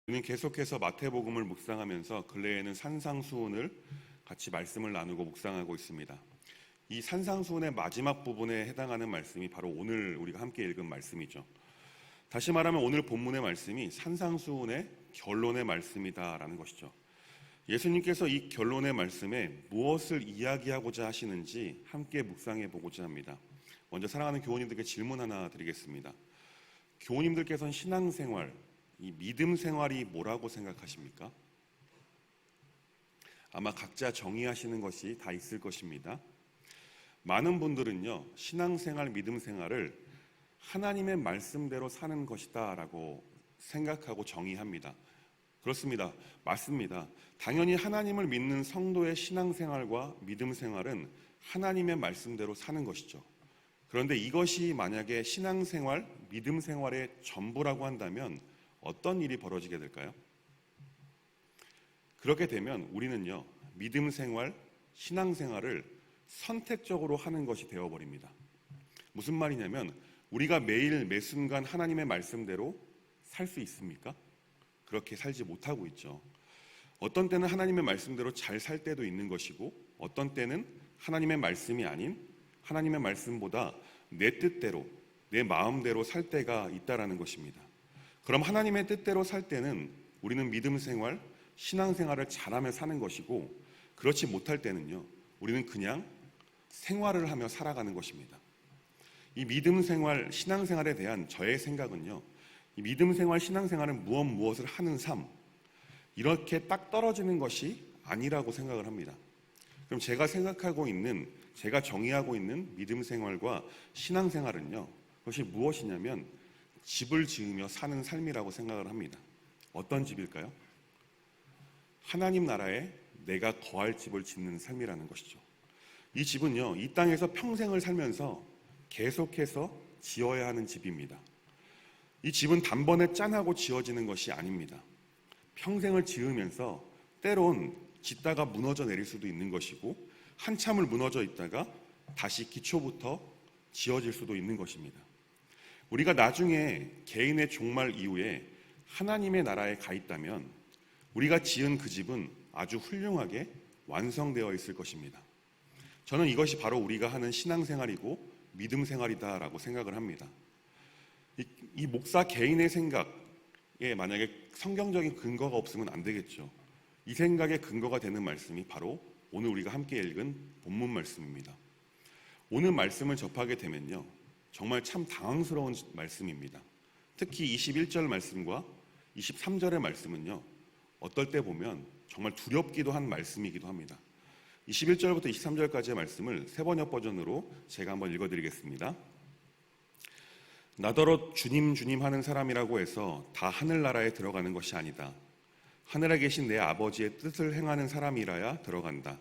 우리는 계속해서 마태복음을 묵상하면서 근래에는 산상수훈을 같이 말씀을 나누고 묵상하고 있습니다. 이 산상수훈의 마지막 부분에 해당하는 말씀이 바로 오늘 우리가 함께 읽은 말씀이죠. 다시 말하면 오늘 본문의 말씀이 산상수훈의 결론의 말씀이다라는 것이죠. 예수님께서 이 결론의 말씀에 무엇을 이야기하고자 하시는지 함께 묵상해 보고자 합니다. 먼저 사랑하는 교우님들께 질문 하나 드리겠습니다. 교우님들께서는 신앙생활, 이 믿음 생활이 뭐라고 생각하십니까? 아마 각자 정의하시는 것이 다 있을 것입니다. 많은 분들은요, 신앙생활, 믿음 생활을 하나님의 말씀대로 사는 것이다 라고 생각하고 정의합니다. 그렇습니다. 맞습니다. 당연히 하나님을 믿는 성도의 신앙생활과 믿음 생활은 하나님의 말씀대로 사는 것이죠. 그런데 이것이 만약에 신앙생활, 믿음 생활의 전부라고 한다면 어떤 일이 벌어지게 될까요? 그렇게 되면 우리는요, 믿음 생활, 신앙 생활을 선택적으로 하는 것이 되어버립니다. 무슨 말이냐면 우리가 매일 매 순간 하나님의 말씀대로 살 수 있습니까? 그렇게 살지 못하고 있죠. 어떤 때는 하나님의 말씀대로 잘 살 때도 있는 것이고, 어떤 때는 하나님의 말씀이 아닌 하나님의 말씀보다 내 뜻대로, 내 마음대로 살 때가 있다라는 것입니다. 그럼 하나님의 뜻대로 살 때는 우리는 믿음 생활, 신앙 생활을 잘하며 사는 것이고, 그렇지 못할 때는요, 우리는 그냥 생활을 하며 살아가는 것입니다. 이 믿음 생활, 신앙 생활에 대한 저의 생각은요, 이 믿음 생활, 신앙 생활은 무엇을 하는 삶, 이렇게 딱 떨어지는 것이 아니라고 생각을 합니다. 그럼 제가 생각하고 있는, 제가 정의하고 있는 믿음 생활과 신앙 생활은요, 그것이 무엇이냐면 집을 지으며 사는 삶이라고 생각을 합니다. 어떤 집일까요? 하나님 나라에 내가 거할 집을 짓는 삶이라는 것이죠. 이 집은요, 이 땅에서 평생을 살면서 계속해서 지어야 하는 집입니다. 이 집은 단번에 짠하고 지어지는 것이 아닙니다. 평생을 지으면서 때론 짓다가 무너져 내릴 수도 있는 것이고, 한참을 무너져 있다가 다시 기초부터 지어질 수도 있는 것입니다. 우리가 나중에 개인의 종말 이후에 하나님의 나라에 가 있다면 우리가 지은 그 집은 아주 훌륭하게 완성되어 있을 것입니다. 저는 이것이 바로 우리가 하는 신앙생활이고 믿음 생활이다라고 생각을 합니다. 이 목사 개인의 생각에 만약에 성경적인 근거가 없으면 안 되겠죠. 이 생각의 근거가 되는 말씀이 바로 오늘 우리가 함께 읽은 본문 말씀입니다. 오늘 말씀을 접하게 되면요, 정말 참 당황스러운 말씀입니다. 특히 21절 말씀과 23절의 말씀은요, 어떨 때 보면 정말 두렵기도 한 말씀이기도 합니다. 21절부터 23절까지의 말씀을 세번역 버전으로 제가 한번 읽어드리겠습니다. 나더러 주님 주님 하는 사람이라고 해서 다 하늘나라에 들어가는 것이 아니다. 하늘에 계신 내 아버지의 뜻을 행하는 사람이라야 들어간다.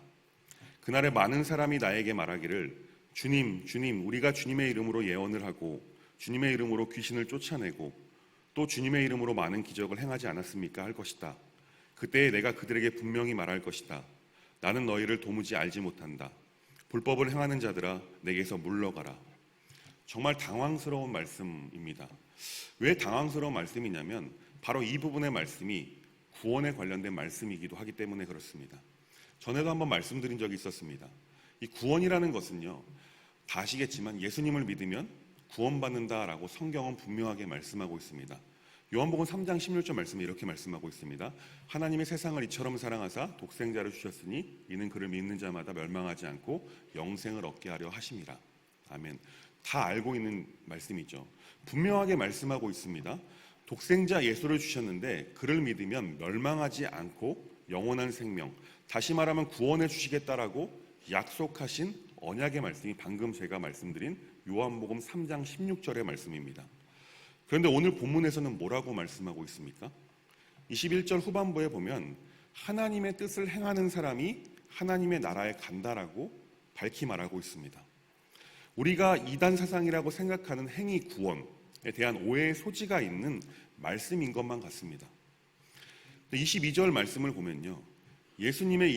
그날에 많은 사람이 나에게 말하기를 주님, 주님, 우리가 주님의 이름으로 예언을 하고 주님의 이름으로 귀신을 쫓아내고 또 주님의 이름으로 많은 기적을 행하지 않았습니까? 할 것이다. 그때에 내가 그들에게 분명히 말할 것이다. 나는 너희를 도무지 알지 못한다. 불법을 행하는 자들아, 내게서 물러가라. 정말 당황스러운 말씀입니다. 왜 당황스러운 말씀이냐면 바로 이 부분의 말씀이 구원에 관련된 말씀이기도 하기 때문에 그렇습니다. 전에도 한번 말씀드린 적이 있었습니다. 이 구원이라는 것은요, 다 아시겠지만 예수님을 믿으면 구원받는다라고 성경은 분명하게 말씀하고 있습니다. 요한복음 3장 16절 말씀에 이렇게 말씀하고 있습니다. 하나님의 세상을 이처럼 사랑하사 독생자를 주셨으니 이는 그를 믿는 자마다 멸망하지 않고 영생을 얻게 하려 하심이라. 아멘. 다 알고 있는 말씀이죠. 분명하게 말씀하고 있습니다. 독생자 예수를 주셨는데 그를 믿으면 멸망하지 않고 영원한 생명, 다시 말하면 구원해 주시겠다라고 약속하신 언약의 말씀이 방금 제가 말씀드린 요한복음 3장 16절의 말씀입니다. 그런데 오늘 본문에서는 뭐라고 말씀하고 있습니까? 21절 후반부에 보면 하나님의 뜻을 행하는 사람이 하나님의 나라에 간다라고 밝히 말하고 있습니다. 우리가 이단 사상이라고 생각하는 행위 구원에 대한 오해의 소지가 있는 말씀인 것만 같습니다. 22절 말씀을 보면요, 예수님의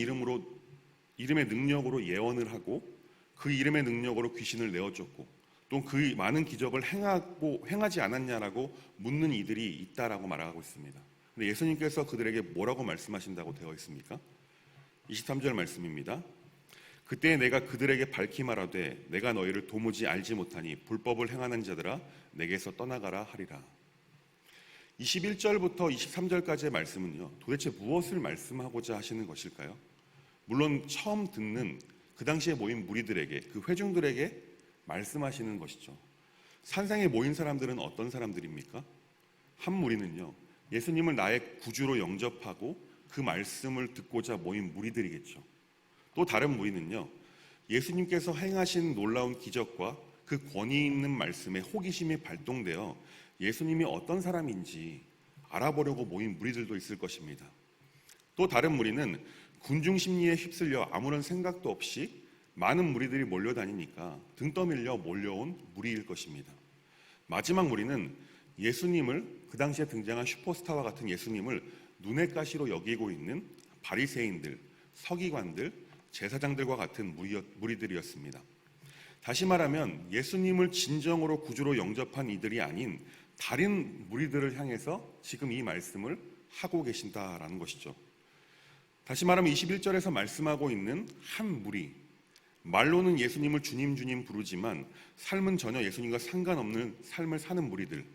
이름의 능력으로 예언을 하고 그 이름의 능력으로 귀신을 내어쫓고 또 그 많은 기적을 행하지 않았냐라고 묻는 이들이 있다라고 말하고 있습니다. 근데 예수님께서 그들에게 뭐라고 말씀하신다고 되어 있습니까? 23절 말씀입니다. 그때 내가 그들에게 밝히 말하되 내가 너희를 도무지 알지 못하니 불법을 행하는 자들아 내게서 떠나가라 하리라. 21절부터 23절까지의 말씀은요, 도대체 무엇을 말씀하고자 하시는 것일까요? 물론 처음 듣는 그 당시에 모인 무리들에게, 그 회중들에게 말씀하시는 것이죠. 산상에 모인 사람들은 어떤 사람들입니까? 한 무리는요, 예수님을 나의 구주로 영접하고 그 말씀을 듣고자 모인 무리들이겠죠. 또 다른 무리는요, 예수님께서 행하신 놀라운 기적과 그 권위 있는 말씀에 호기심이 발동되어 예수님이 어떤 사람인지 알아보려고 모인 무리들도 있을 것입니다. 또 다른 무리는 군중 심리에 휩쓸려 아무런 생각도 없이 많은 무리들이 몰려다니니까 등 떠밀려 몰려온 무리일 것입니다. 마지막 무리는 예수님을, 그 당시에 등장한 슈퍼스타와 같은 예수님을 눈의 가시로 여기고 있는 바리새인들, 서기관들, 제사장들과 같은 무리들이었습니다. 다시 말하면 예수님을 진정으로 구주로 영접한 이들이 아닌 다른 무리들을 향해서 지금 이 말씀을 하고 계신다라는 것이죠. 다시 말하면 21절에서 말씀하고 있는 한 무리, 말로는 예수님을 주님 주님 부르지만 삶은 전혀 예수님과 상관없는 삶을 사는 무리들,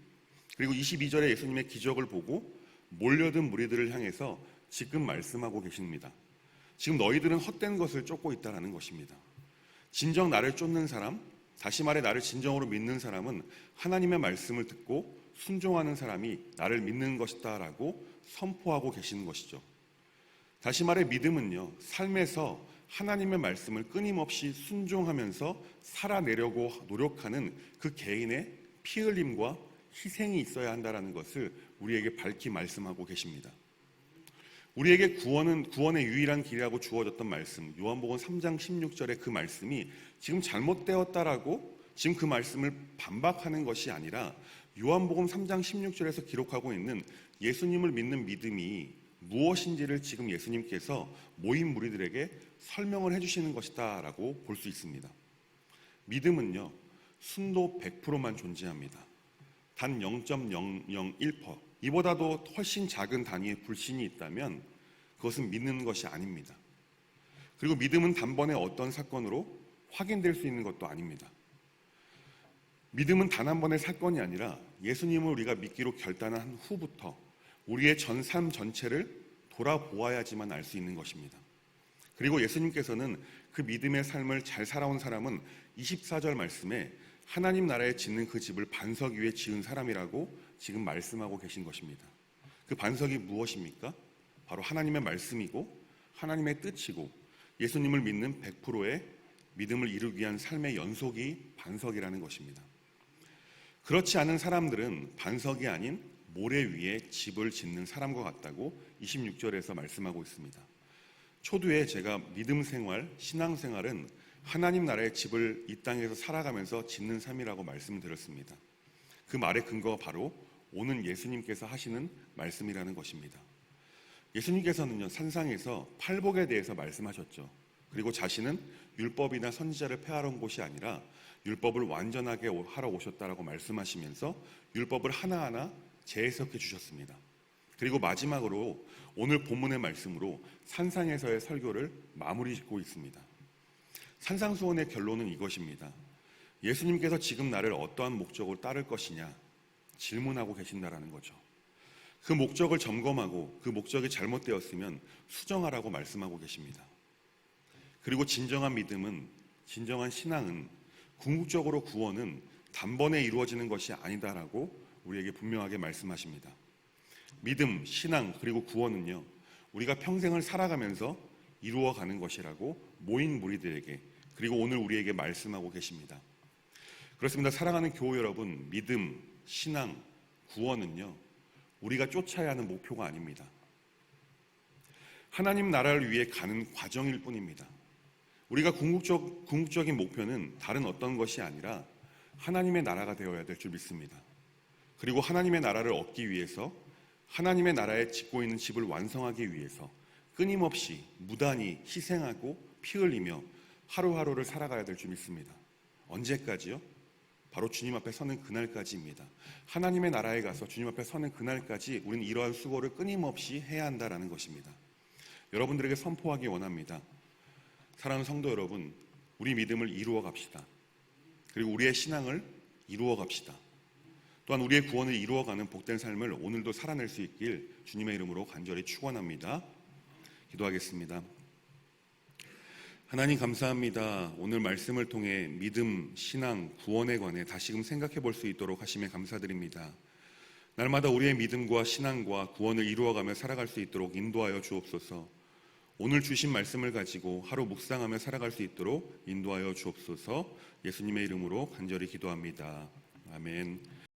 그리고 22절에 예수님의 기적을 보고 몰려든 무리들을 향해서 지금 말씀하고 계십니다. 지금 너희들은 헛된 것을 쫓고 있다는 것입니다. 진정 나를 쫓는 사람, 다시 말해 나를 진정으로 믿는 사람은 하나님의 말씀을 듣고 순종하는 사람이 나를 믿는 것이다 라고 선포하고 계시는 것이죠. 다시 말해 믿음은요, 삶에서 하나님의 말씀을 끊임없이 순종하면서 살아내려고 노력하는 그 개인의 피 흘림과 희생이 있어야 한다는 것을 우리에게 밝히 말씀하고 계십니다. 우리에게 구원의 유일한 길이라고 주어졌던 말씀, 요한복음 3장 16절의 그 말씀이 지금 잘못되었다라고 지금 그 말씀을 반박하는 것이 아니라 요한복음 3장 16절에서 기록하고 있는 예수님을 믿는 믿음이 무엇인지를 지금 예수님께서 모인 무리들에게 설명을 해주시는 것이다 라고 볼 수 있습니다. 믿음은요, 순도 100%만 존재합니다. 단 0.001%, 이보다도 훨씬 작은 단위의 불신이 있다면 그것은 믿는 것이 아닙니다. 그리고 믿음은 단번에 어떤 사건으로 확인될 수 있는 것도 아닙니다. 믿음은 단 한 번의 사건이 아니라 예수님을 우리가 믿기로 결단한 후부터 우리의 삶 전체를 돌아보아야지만 알 수 있는 것입니다. 그리고 예수님께서는 그 믿음의 삶을 잘 살아온 사람은 24절 말씀에 하나님 나라에 짓는 그 집을 반석 위에 지은 사람이라고 지금 말씀하고 계신 것입니다. 그 반석이 무엇입니까? 바로 하나님의 말씀이고 하나님의 뜻이고 예수님을 믿는 100%의 믿음을 이루기 위한 삶의 연속이 반석이라는 것입니다. 그렇지 않은 사람들은 반석이 아닌 모래 위에 집을 짓는 사람과 같다고 26절에서 말씀하고 있습니다. 초두에 제가 믿음 생활, 신앙 생활은 하나님 나라의 집을 이 땅에서 살아가면서 짓는 삶이라고 말씀드렸습니다. 그 말의 근거가 바로 오는 예수님께서 하시는 말씀이라는 것입니다. 예수님께서는요, 산상에서 팔복에 대해서 말씀하셨죠. 그리고 자신은 율법이나 선지자를 폐하러 온 곳이 아니라 율법을 완전하게 하러 오셨다라고 말씀하시면서 율법을 하나하나 재해석해 주셨습니다. 그리고 마지막으로 오늘 본문의 말씀으로 산상에서의 설교를 마무리 짓고 있습니다. 산상수훈의 결론은 이것입니다. 예수님께서 지금 나를 어떠한 목적으로 따를 것이냐 질문하고 계신다라는 거죠. 그 목적을 점검하고 그 목적이 잘못되었으면 수정하라고 말씀하고 계십니다. 그리고 진정한 믿음은, 진정한 신앙은, 궁극적으로 구원은 단번에 이루어지는 것이 아니다라고 우리에게 분명하게 말씀하십니다. 믿음, 신앙, 그리고 구원은요, 우리가 평생을 살아가면서 이루어가는 것이라고 모인 무리들에게, 그리고 오늘 우리에게 말씀하고 계십니다. 그렇습니다. 사랑하는 교우 여러분, 믿음, 신앙, 구원은요, 우리가 쫓아야 하는 목표가 아닙니다. 하나님 나라를 위해 가는 과정일 뿐입니다. 우리가 궁극적인 목표는 다른 어떤 것이 아니라 하나님의 나라가 되어야 될 줄 믿습니다. 그리고 하나님의 나라를 얻기 위해서, 하나님의 나라에 짓고 있는 집을 완성하기 위해서 끊임없이 무단히 희생하고 피 흘리며 하루하루를 살아가야 될 줄 믿습니다. 언제까지요? 바로 주님 앞에 서는 그날까지입니다. 하나님의 나라에 가서 주님 앞에 서는 그날까지 우리는 이러한 수고를 끊임없이 해야 한다는 것입니다. 여러분들에게 선포하기 원합니다. 사랑하는 성도 여러분, 우리 믿음을 이루어 갑시다. 그리고 우리의 신앙을 이루어 갑시다. 또한 우리의 구원을 이루어가는 복된 삶을 오늘도 살아낼 수 있길 주님의 이름으로 간절히 축원합니다. 기도하겠습니다. 하나님 감사합니다. 오늘 말씀을 통해 믿음, 신앙, 구원에 관해 다시금 생각해 볼 수 있도록 하심에 감사드립니다. 날마다 우리의 믿음과 신앙과 구원을 이루어가며 살아갈 수 있도록 인도하여 주옵소서. 오늘 주신 말씀을 가지고 하루 묵상하며 살아갈 수 있도록 인도하여 주옵소서. 예수님의 이름으로 간절히 기도합니다. 아멘.